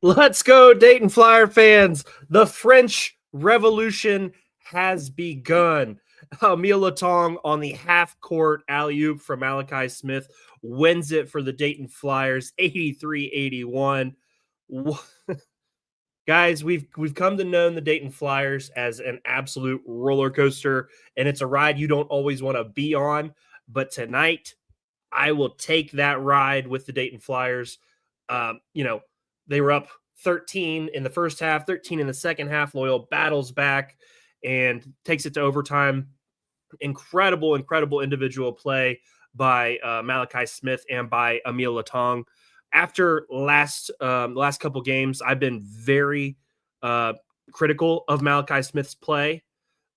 Let's go, Dayton Flyer fans. The French Revolution has begun. Emile Latong on the half-court alley-oop from Malachi Smith wins it for the Dayton Flyers, 83-81. Guys, we've come to know the Dayton Flyers as an absolute roller coaster, and it's a ride you don't always want to be on. But tonight, I will take that ride with the Dayton Flyers. They were up 13 in the first half, 13 in the second half. Loyal battles back and takes it to overtime. Incredible individual play by Malachi Smith and by Emile Latong. After last couple games, I've been very critical of Malachi Smith's play.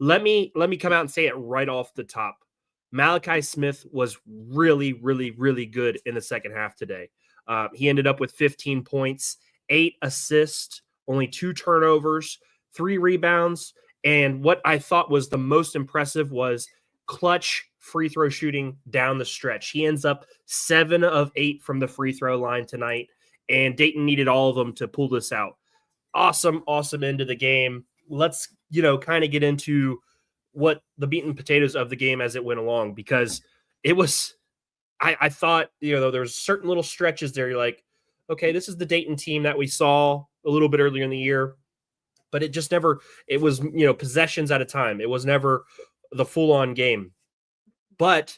Let me come out and say it right off the top. Malachi Smith was really good in the second half today. He ended up with 15 points, 8 assists, only 2 turnovers, 3 rebounds. And what I thought was the most impressive was clutch free throw shooting down the stretch. He ends up 7 of 8 from the free throw line tonight, and Dayton needed all of them to pull this out. Awesome end of the game. Let's, kind of get into what the meat and potatoes of the game as it went along, because it was, I thought, there's certain little stretches there. You're like, okay, this is the Dayton team that we saw a little bit earlier in the year, but it just never, it was, possessions at a time. It was never the full-on game. But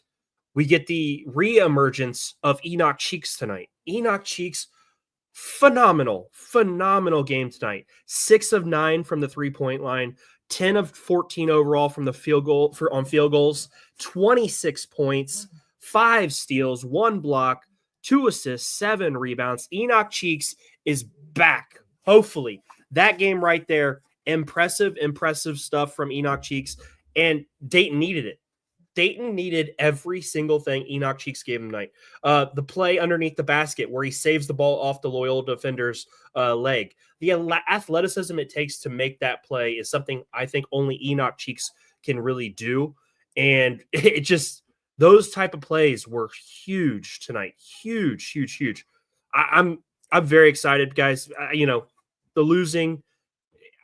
we get the re-emergence of Enoch Cheeks tonight. Enoch Cheeks, phenomenal game tonight. 6 of 9 from the three-point line, 10 of 14 overall from the field goals, 26 points, 5 steals, 1 block, 2 assists, 7 rebounds. Enoch Cheeks is back. Hopefully, that game right there, impressive stuff from Enoch Cheeks, and Dayton needed it. Dayton needed every single thing Enoch Cheeks gave him tonight. The play underneath the basket where he saves the ball off the Loyola defender's leg. The athleticism it takes to make that play is something I think only Enoch Cheeks can really do. And it just, those type of plays were huge tonight. Huge. I'm very excited, guys. The losing,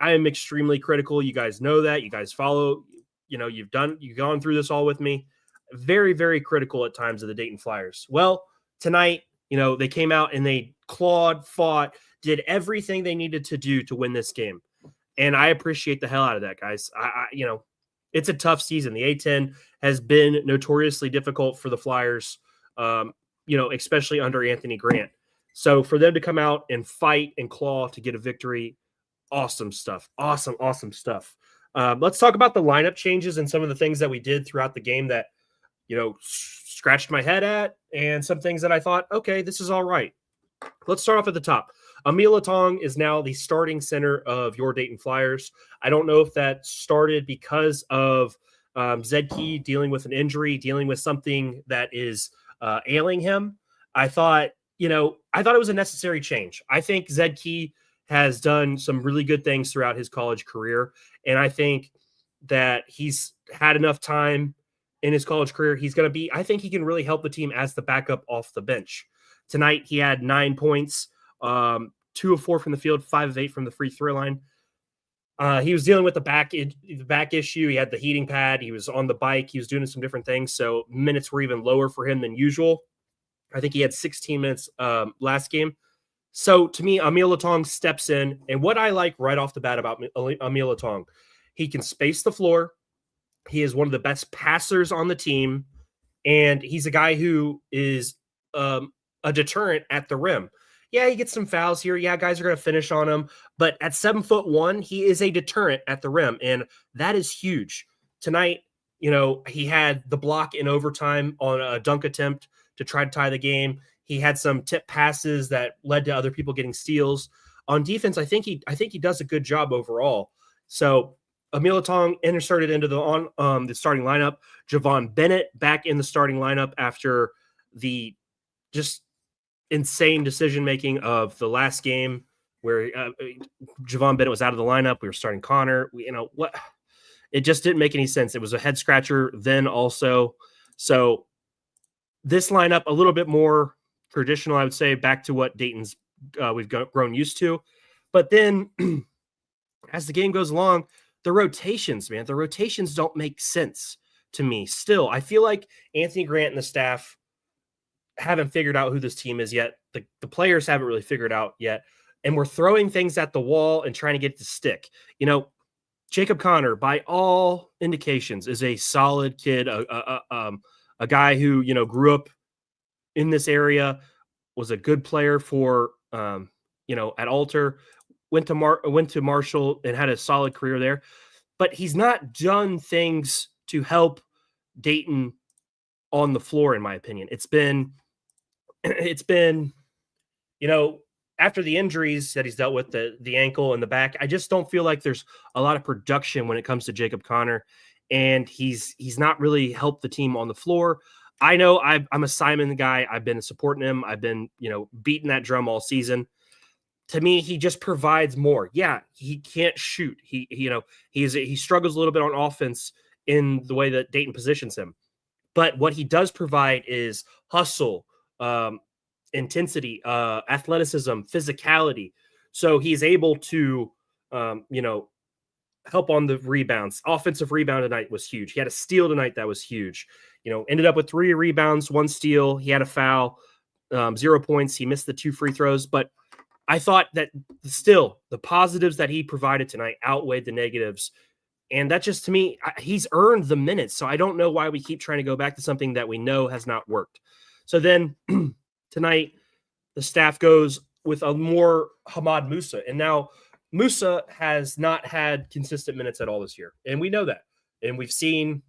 I am extremely critical. You guys know that. You guys follow. You've gone through this all with me. Very critical at times of the Dayton Flyers. Well, tonight, they came out and they clawed, fought, did everything they needed to do to win this game. And I appreciate the hell out of that, guys. It's a tough season. The A-10 has been notoriously difficult for the Flyers, especially under Anthony Grant. So for them to come out and fight and claw to get a victory, awesome stuff. Awesome stuff. Let's talk about the lineup changes and some of the things that we did throughout the game that, scratched my head at, and some things that I thought, okay, this is all right. Let's start off at the top. Emile Latong is now the starting center of your Dayton Flyers. I don't know if that started because of Zedke dealing with an injury, dealing with something that is ailing him. I thought it was a necessary change. I think Zedke has done some really good things throughout his college career. And I think that he's had enough time in his college career. I think he can really help the team as the backup off the bench. Tonight, he had 9 points, 2 of 4 from the field, 5 of 8 from the free throw line. He was dealing with the back issue. He had the heating pad. He was on the bike. He was doing some different things. So minutes were even lower for him than usual. I think he had 16 minutes last game. So to me, Emile Latong steps in, and what I like right off the bat about Emile Latong, he can space the floor. He is one of the best passers on the team, and he's a guy who is a deterrent at the rim. Yeah, he gets some fouls here. Yeah, guys are going to finish on him, but at 7'1", he is a deterrent at the rim, and that is huge. Tonight, he had the block in overtime on a dunk attempt to try to tie the game. He had some tip passes that led to other people getting steals. On defense, I think he does a good job overall. So Emile Latong inserted into the starting lineup. Javon Bennett back in the starting lineup after the just insane decision-making of the last game where Javon Bennett was out of the lineup. We were starting Connor. It just didn't make any sense. It was a head scratcher then also. So this lineup, a little bit more traditional, I would say, back to what Dayton's we've grown used to. But then as the game goes along, the rotations don't make sense to me. Still, I feel like Anthony Grant and the staff haven't figured out who this team is yet. The players haven't really figured out yet. And we're throwing things at the wall and trying to get it to stick. Jacob Connor, by all indications, is a solid kid, a guy who, grew up in this area, was a good player for, at Alter, went to Marshall and had a solid career there. But he's not done things to help Dayton on the floor, in my opinion. It's been, after the injuries that he's dealt with, the ankle and the back, I just don't feel like there's a lot of production when it comes to Jacob Connor, and he's not really helped the team on the floor. I know I'm a Simon guy. I've been supporting him. I've been, beating that drum all season. To me, he just provides more. Yeah, he can't shoot. He struggles a little bit on offense in the way that Dayton positions him. But what he does provide is hustle, intensity, athleticism, physicality. So he's able to, help on the rebounds. Offensive rebound tonight was huge. He had a steal tonight that was huge. Ended up with 3 rebounds, 1 steal. He had a foul, 0 points. He missed the 2 free throws. But I thought that still the positives that he provided tonight outweighed the negatives. And that just, to me, he's earned the minutes. So I don't know why we keep trying to go back to something that we know has not worked. So then tonight, the staff goes with a more Hamad Musa. And now Musa has not had consistent minutes at all this year. And we know that. And we've seen,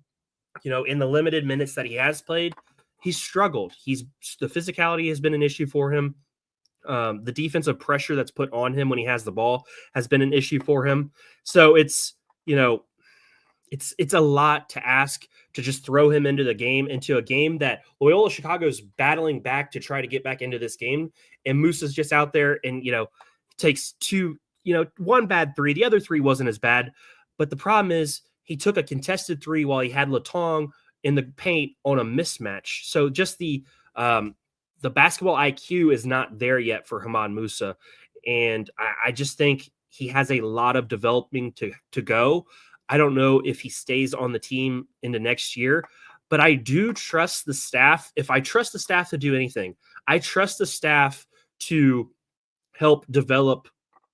in the limited minutes that he has played, he's struggled. The physicality has been an issue for him. The defensive pressure that's put on him when he has the ball has been an issue for him. So it's a lot to ask to just throw him into a game that Loyola Chicago is battling back to try to get back into this game. And Musa's just out there and, takes 2, 1 bad 3. The other 3 wasn't as bad. But the problem is he took a contested 3 while he had Latong in the paint on a mismatch. So just the basketball IQ is not there yet for Hamad Musa. And I just think he has a lot of developing to go. I don't know if he stays on the team into next year, but I do trust the staff. If I trust the staff to do anything, I trust the staff to help develop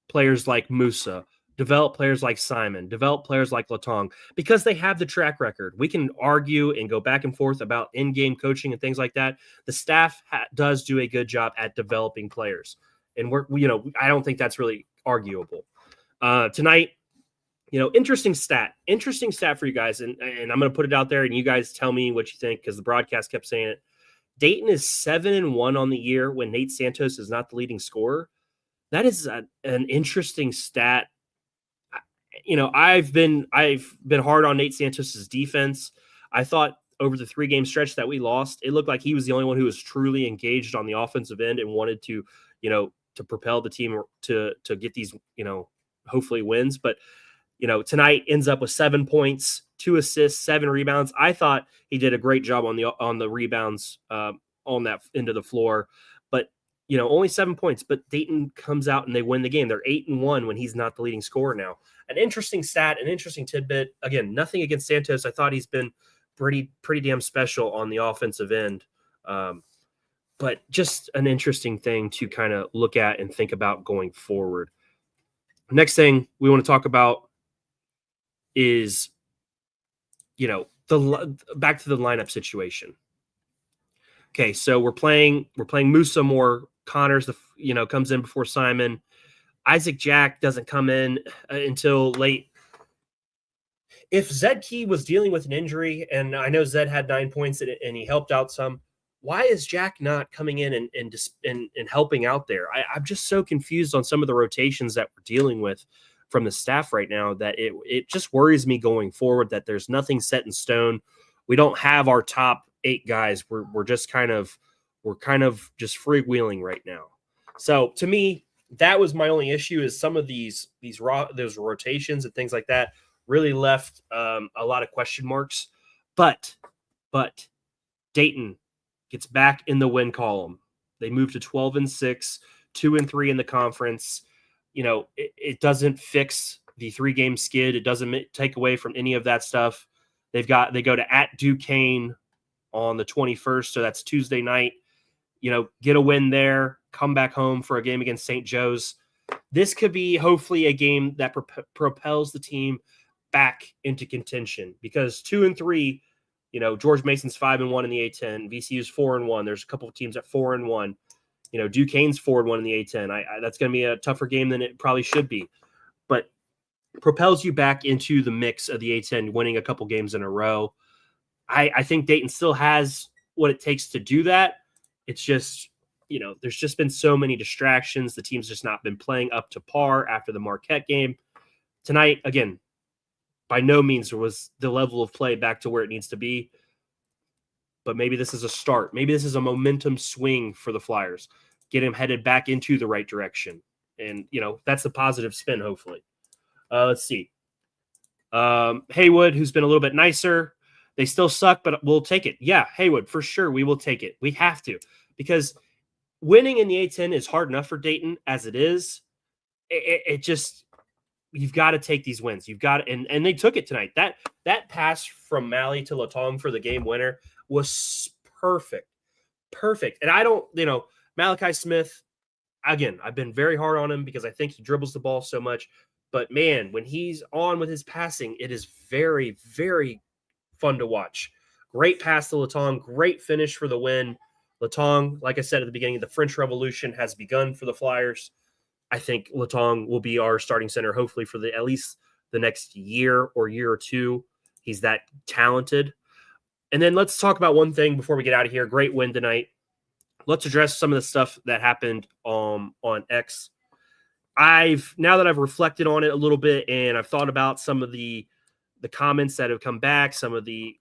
players like Musa, develop players like Simon, develop players like Latong, because they have the track record. We can argue and go back and forth about in-game coaching and things like that. The staff does do a good job at developing players. And I don't think that's really arguable. Tonight, interesting stat for you guys. And I'm going to put it out there and you guys tell me what you think, because the broadcast kept saying it. Dayton is 7-1 on the year when Nate Santos is not the leading scorer. That is an interesting stat. I've been hard on Nate Santos's defense. I thought over the 3-game stretch that we lost, it looked like he was the only one who was truly engaged on the offensive end and wanted to, to propel the team to get these, hopefully wins. But, tonight ends up with 7 points, 2 assists, 7 rebounds. I thought he did a great job on the rebounds on that end of the floor. But, only 7 points. But Dayton comes out and they win the game. They're 8-1 when he's not the leading scorer now. An interesting stat, an interesting tidbit. Again, nothing against Santos. I thought he's been pretty damn special on the offensive end. But just an interesting thing to kind of look at and think about going forward. Next thing we want to talk about is, the back to the lineup situation. Okay, so we're playing Musa more. Connors, comes in before Simon. Isaac Jack doesn't come in until late. If Zed Key was dealing with an injury, and I know Zed had 9 points and he helped out some, why is Jack not coming in and helping out there? I'm just so confused on some of the rotations that we're dealing with from the staff right now that it just worries me going forward that there's nothing set in stone. We don't have our top 8 guys. We're just kind of just freewheeling right now. So to me, that was my only issue, is some of those rotations and things like that really left a lot of question marks. But Dayton gets back in the win column. They move to 12-6, 2-3 in the conference. It doesn't fix the 3-game skid. It doesn't take away from any of that stuff. They go to at Duquesne on the 21st, so that's Tuesday night. Get a win there, come back home for a game against St. Joe's. This could be hopefully a game that propels the team back into contention, because 2-3, George Mason's 5-1 in the A10, VCU's 4-1. There's a couple of teams at 4-1. Duquesne's 4-1 in the A10. That's going to be a tougher game than it probably should be, but propels you back into the mix of the A10, winning a couple games in a row. I think Dayton still has what it takes to do that. It's just, there's just been so many distractions. The team's just not been playing up to par after the Marquette game. Tonight, again, by no means was the level of play back to where it needs to be. But maybe this is a start. Maybe this is a momentum swing for the Flyers. Get him headed back into the right direction. And, that's a positive spin, hopefully. Let's see. Haywood, who's been a little bit nicer. They still suck, but we'll take it. Yeah, Haywood, for sure, we will take it. We have to. Because winning in the A10 is hard enough for Dayton as it is. It just, you've got to take these wins. You've got to, and they took it tonight. That pass from Malley to Latong for the game winner was perfect. And I don't, Malachi Smith, again, I've been very hard on him because I think he dribbles the ball so much. But man, when he's on with his passing, it is very, very fun to watch. Great pass to Latong, great finish for the win. Latong, like I said at the beginning, the French Revolution has begun for the Flyers. I think Latong will be our starting center, hopefully for at least the next year or two. He's that talented. And then let's talk about one thing before we get out of here. Great win tonight. Let's address some of the stuff that happened on X. Now that I've reflected on it a little bit and I've thought about some of the comments that have come back, some of the,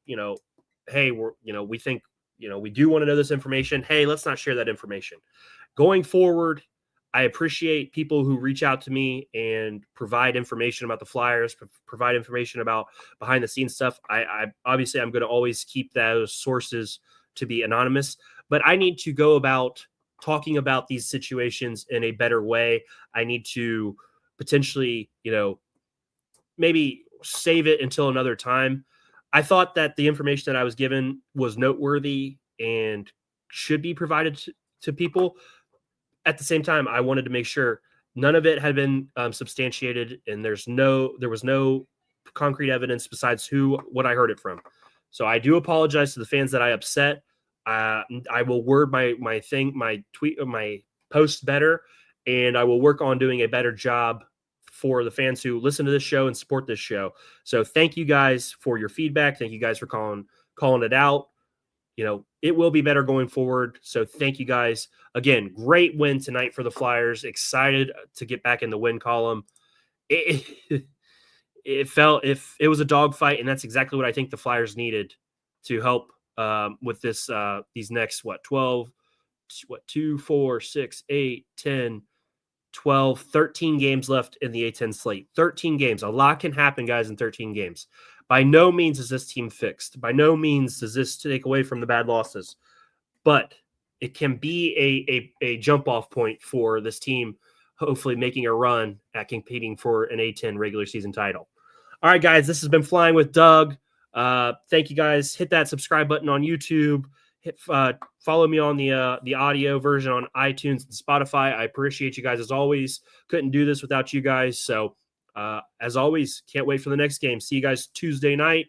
hey, we think, we do want to know this information. Hey, let's not share that information. Going forward, I appreciate people who reach out to me and provide information about the Flyers, provide information about behind the scenes stuff. I obviously I'm going to always keep those sources to be anonymous, but I need to go about talking about these situations in a better way. I need to potentially, maybe save it until another time. I thought that the information that I was given was noteworthy and should be provided to people. At the same time, I wanted to make sure none of it had been substantiated, and there was no concrete evidence besides what I heard it from. So I do apologize to the fans that I upset. I will word my tweet, my post better, and I will work on doing a better job for the fans who listen to this show and support this show. So thank you guys for your feedback. Thank you guys for calling it out. It will be better going forward. So thank you guys. Again, great win tonight for the Flyers. Excited to get back in the win column. It felt if it was a dogfight, and that's exactly what I think the Flyers needed to help with this these next 2, 4, 6, 8, 10, 12, 13 games left in the A10 slate. 13 games. A lot can happen, guys, in 13 games. By no means is this team fixed. By no means does this take away from the bad losses. But it can be a jump-off point for this team, hopefully making a run at competing for an A10 regular season title. All right, guys, this has been Flying with Doug. Thank you, guys. Hit that subscribe button on YouTube. Follow me on the audio version on iTunes and Spotify. I appreciate you guys as always. Couldn't do this without you guys. So as always, can't wait for the next game. See you guys Tuesday night.